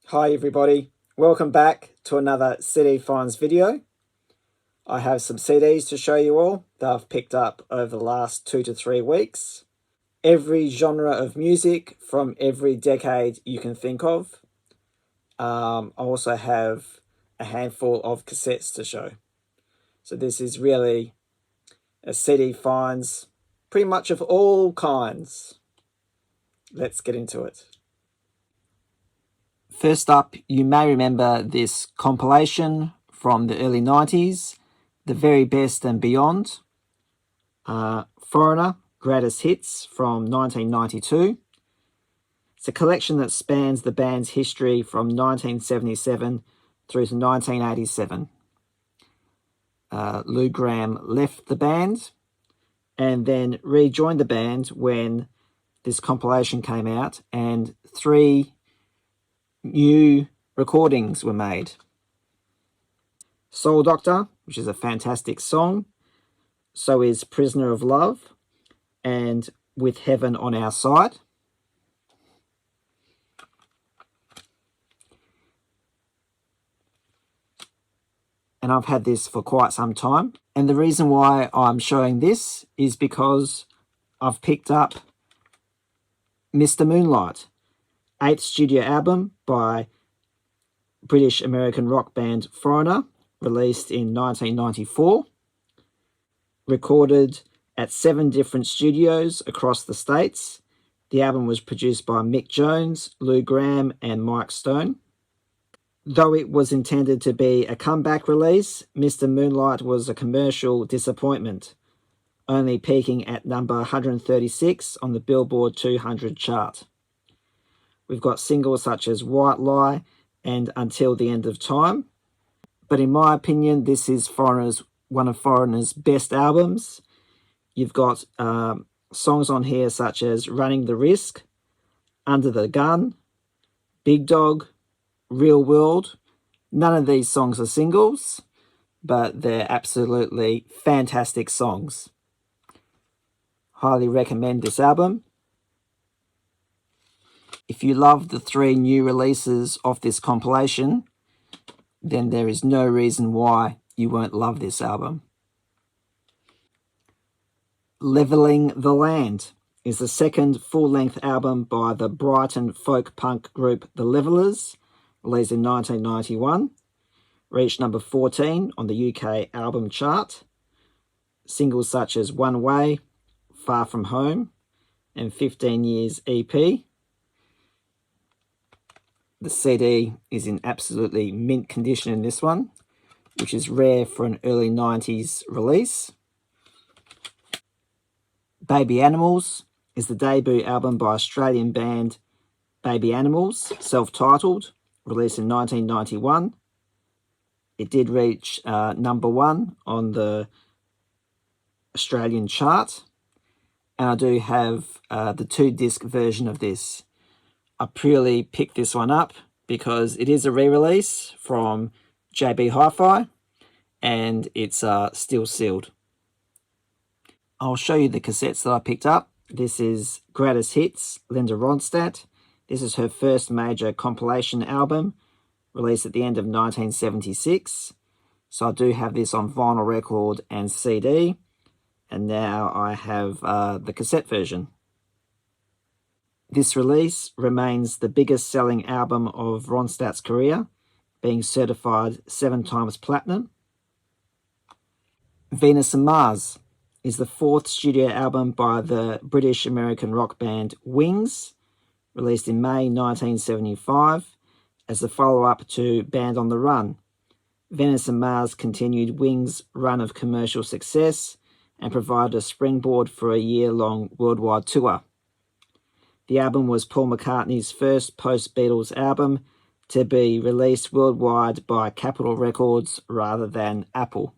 Hi everybody, welcome back to another CD Finds video. I have some CDs to show you all that I've picked up over the last 2 to 3 weeks. Every genre of music from every decade you can think of. I also have a handful of cassettes to show. So this is really a CD Finds pretty much of all kinds. Let's get into it. First up, you may remember this compilation from the early 90s, The Very Best and Beyond. Foreigner, Greatest Hits from 1992. It's a collection that spans the band's history from 1977 through to 1987. Lou Gramm left the band and then rejoined the band when this compilation came out, and 3 new recordings were made. Soul Doctor, which is a fantastic song. So is Prisoner of Love and With Heaven on Our Side. And I've had this for quite some time. And the reason why I'm showing this is because I've picked up Mr. Moonlight, 8th studio album by British American rock band Foreigner, released in 1994. Recorded at 7 different studios across the States. The album was produced by Mick Jones, Lou Gramm and Mike Stone. Though it was intended to be a comeback release, Mr. Moonlight was a commercial disappointment, only peaking at number 136 on the Billboard 200 chart. We've got singles such as White Lie and Until the End of Time. But in my opinion, this is one of Foreigner's best albums. You've got songs on here such as Running the Risk, Under the Gun, Big Dog, Real World. None of these songs are singles, but they're absolutely fantastic songs. Highly recommend this album. If you love the 3 new releases of this compilation, then there is no reason why you won't love this album. Leveling the Land is the second full-length album by the Brighton folk punk group The Levellers, released in 1991. Reached number 14 on the UK album chart. Singles such as One Way, Far From Home, and 15 Years EP. The CD is in absolutely mint condition in this one, which is rare for an early 90s release. Baby Animals is the debut album by Australian band Baby Animals, self-titled, released in 1991. It did reach number 1 on the Australian chart, and I do have the 2-disc version of this. I purely picked this one up because it is a re-release from JB Hi-Fi and it's still sealed. I'll show you the cassettes that I picked up. This is Greatest Hits, Linda Ronstadt. This is her first major compilation album, released at the end of 1976. So I do have this on vinyl record and CD. And now I have the cassette version. This release remains the biggest selling album of Ronstadt's career, being certified 7 times platinum. Venus and Mars is the 4th studio album by the British American rock band Wings, released in May 1975 as the follow-up to Band on the Run. Venus and Mars continued Wings' run of commercial success and provided a springboard for a year-long worldwide tour. The album was Paul McCartney's first post-Beatles album to be released worldwide by Capitol Records rather than Apple.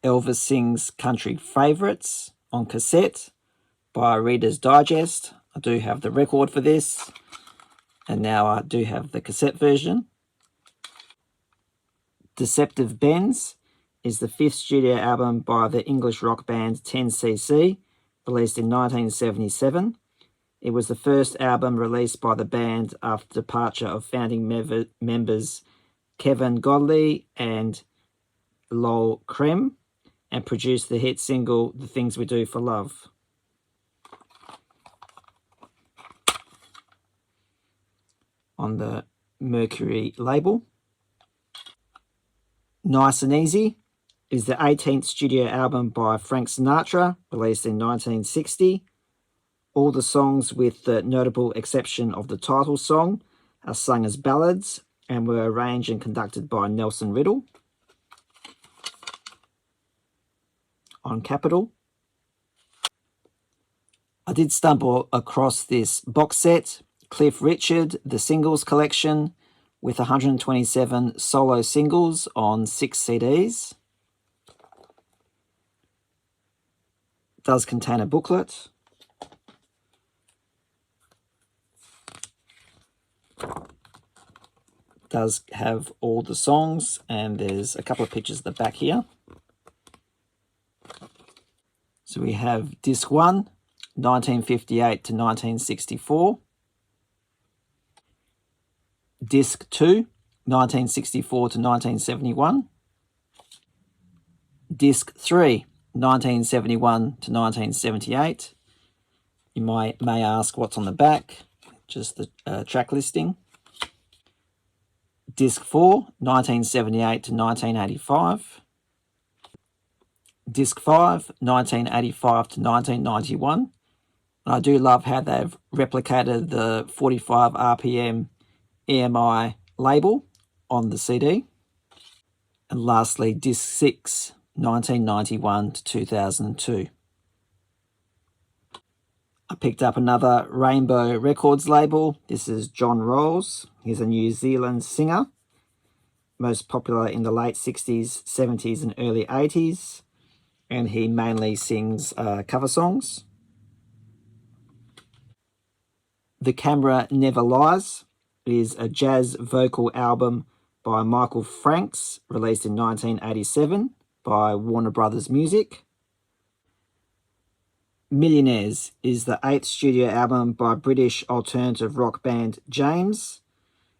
Elvis Sings Country Favourites on cassette by Reader's Digest. I do have the record for this, and now I do have the cassette version. Deceptive Bends is the fifth studio album by the English rock band 10cc, released in 1977. It was the first album released by the band after departure of founding members Kevin Godley and Lol Creme, and produced the hit single The Things We Do for Love. On the Mercury label. Nice and Easy is the 18th studio album by Frank Sinatra, released in 1960. All the songs, with the notable exception of the title song, are sung as ballads and were arranged and conducted by Nelson Riddle. On Capitol. I did stumble across this box set, Cliff Richard, the Singles Collection, with 127 solo singles on 6 CDs. It does contain a booklet. It does have all the songs, and there's a couple of pictures at the back here. So we have Disc 1, 1958 to 1964. Disc 2, 1964 to 1971. Disc 3, 1971 to 1978. You may ask what's on the back, just the track listing. Disc 4, 1978 to 1985. Disc 5, 1985 to 1991. And I do love how they've replicated the 45 RPM EMI label on the CD. And lastly, Disc 6, 1991 to 2002. I picked up another Rainbow Records label. This is John Rawls. He's a New Zealand singer, most popular in the late 60s, 70s and early 80s. And he mainly sings cover songs. The Camera Never Lies is a jazz vocal album by Michael Franks, released in 1987 by Warner Brothers Music. Millionaires is the 8th studio album by British alternative rock band James,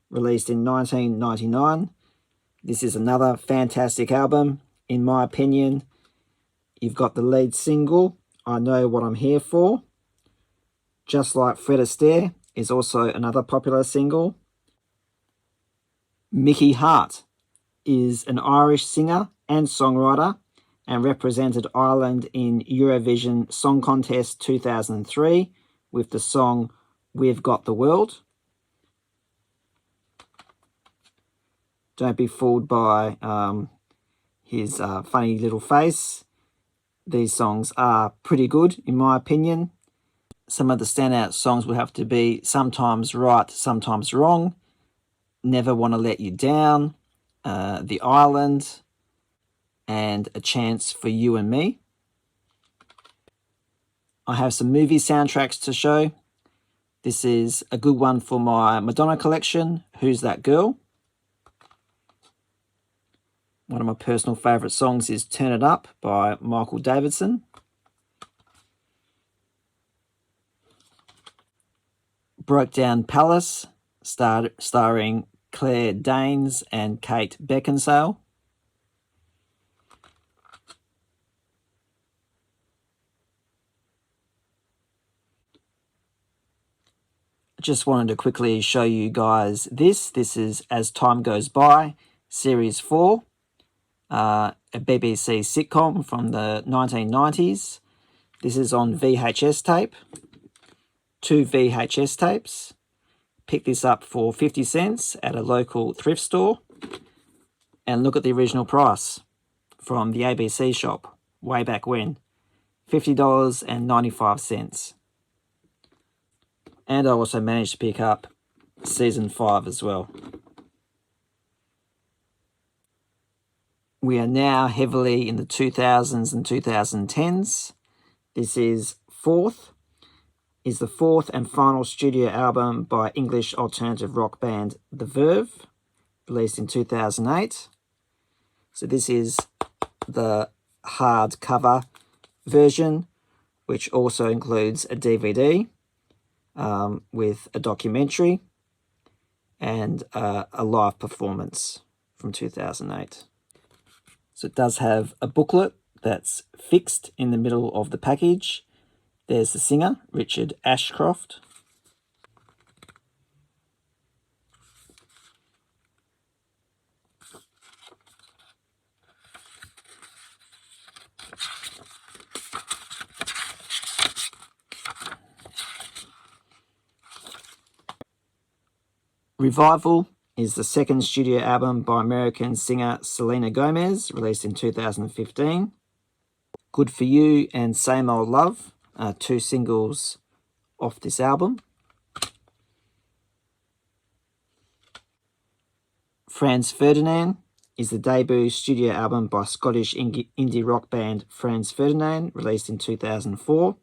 released in 1999. This is another fantastic album, in my opinion. You've got the lead single, I Know What I'm Here For. Just Like Fred Astaire is also another popular single. Mickey Hart is an Irish singer and songwriter and represented Ireland in Eurovision Song Contest 2003 with the song We've Got the World. Don't be fooled by his funny little face. These songs are pretty good, in my opinion. Some of the standout songs will have to be Sometimes Right, Sometimes Wrong, Never Want to Let You Down, The Island, and A Chance for You and Me. I have some movie soundtracks to show. This is a good one for my Madonna collection, Who's That Girl? One of my personal favourite songs is Turn It Up by Michael Davidson. Broke Down Palace, starring Claire Danes and Kate Beckinsale. Just wanted to quickly show you guys this. This is As Time Goes By, Series 4, a BBC sitcom from the 1990s. This is on VHS tape, 2 VHS tapes. Picked this up for 50 cents at a local thrift store. And look at the original price from the ABC shop way back when, $50.95. And I also managed to pick up Season 5 as well. We are now heavily in the 2000s and 2010s. This is the fourth and final studio album by English alternative rock band The Verve, released in 2008. So this is the hardcover version, which also includes a DVD with a documentary and a live performance from 2008. So it does have a booklet that's fixed in the middle of the package. There's the singer, Richard Ashcroft. Revival is the second studio album by American singer Selena Gomez, released in 2015. Good For You and Same Old Love are two singles off this album. Franz Ferdinand is the debut studio album by Scottish indie rock band Franz Ferdinand, released in 2004.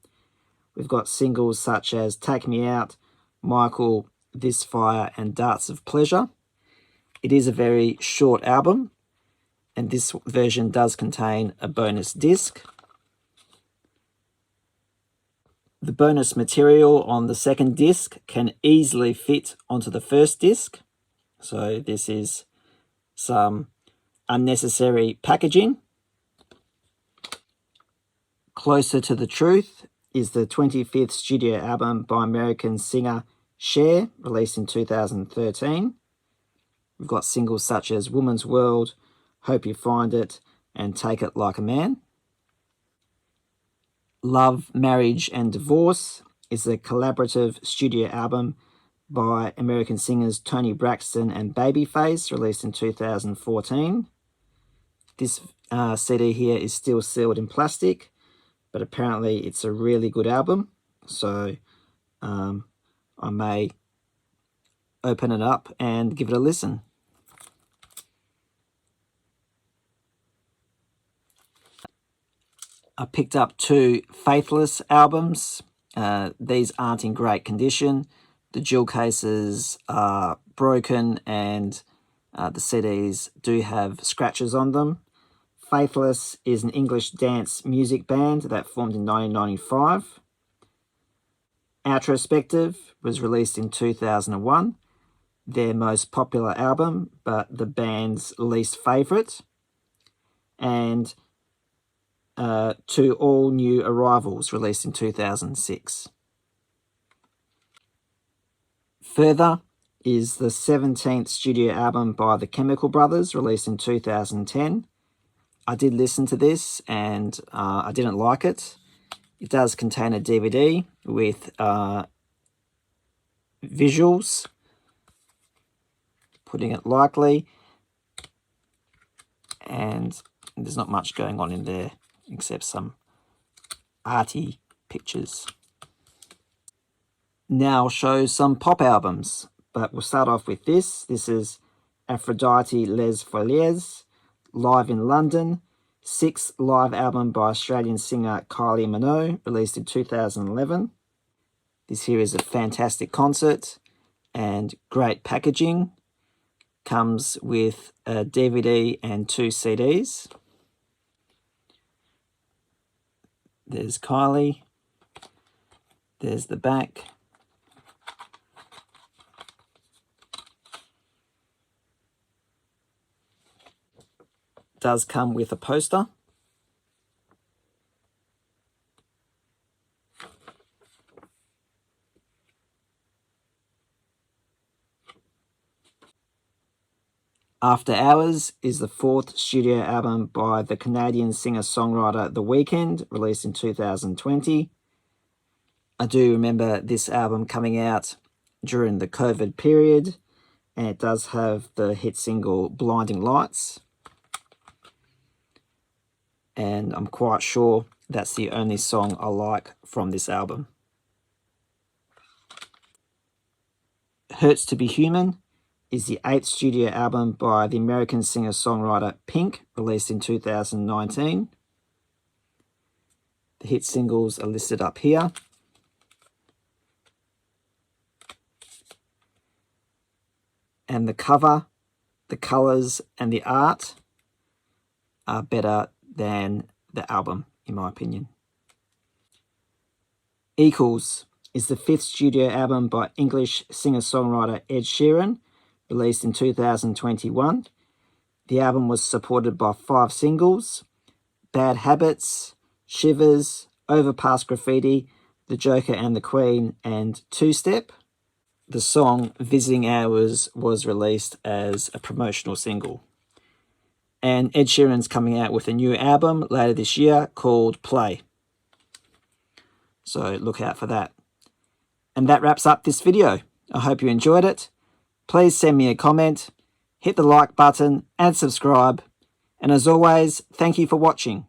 We've got singles such as Take Me Out, Michael, This Fire, and Darts of Pleasure. It is a very short album, and this version does contain a bonus disc. The bonus material on the second disc can easily fit onto the first disc, so this is some unnecessary packaging. Closer to the Truth is the 25th studio album by American singer Cher, released in 2013. We've got singles such as Woman's World, Hope You Find It, and Take It Like a Man. Love, Marriage and Divorce is a collaborative studio album by American singers Toni Braxton and Babyface, released in 2014. This CD here is still sealed in plastic, but apparently it's a really good album, so I may open it up and give it a listen. I picked up two Faithless albums. These aren't in great condition. The jewel cases are broken and the CDs do have scratches on them. Faithless is an English dance music band that formed in 1995. Outrospective was released in 2001, their most popular album, but the band's least favourite. And two All New Arrivals, released in 2006. Further is the 17th studio album by the Chemical Brothers, released in 2010. I did listen to this and I didn't like it. It does contain a DVD with visuals, putting it lightly, and there's not much going on in there except some arty pictures. Now I'll show some pop albums, but we'll start off with this. This is Aphrodite Les Folies, live in London, 6th live album by Australian singer Kylie Minogue, released in 2011. This here is a fantastic concert and great packaging. Comes with a DVD and two CDs. There's Kylie. There's the back. Does come with a poster. After Hours is the 4th studio album by the Canadian singer-songwriter The Weeknd, released in 2020. I do remember this album coming out during the COVID period, and it does have the hit single Blinding Lights. And I'm quite sure that's the only song I like from this album. Hurts to Be Human is the 8th studio album by the American singer-songwriter Pink, released in 2019. The hit singles are listed up here. And the cover, the colours and the art are better than the album, in my opinion. Equals is the 5th studio album by English singer-songwriter Ed Sheeran, released in 2021. The album was supported by 5 singles: Bad Habits, Shivers, Overpass Graffiti, The Joker and the Queen, and Two Step. The song Visiting Hours was released as a promotional single. And Ed Sheeran's coming out with a new album later this year called Play. So look out for that. And that wraps up this video. I hope you enjoyed it. Please send me a comment, hit the like button and subscribe. And as always, thank you for watching.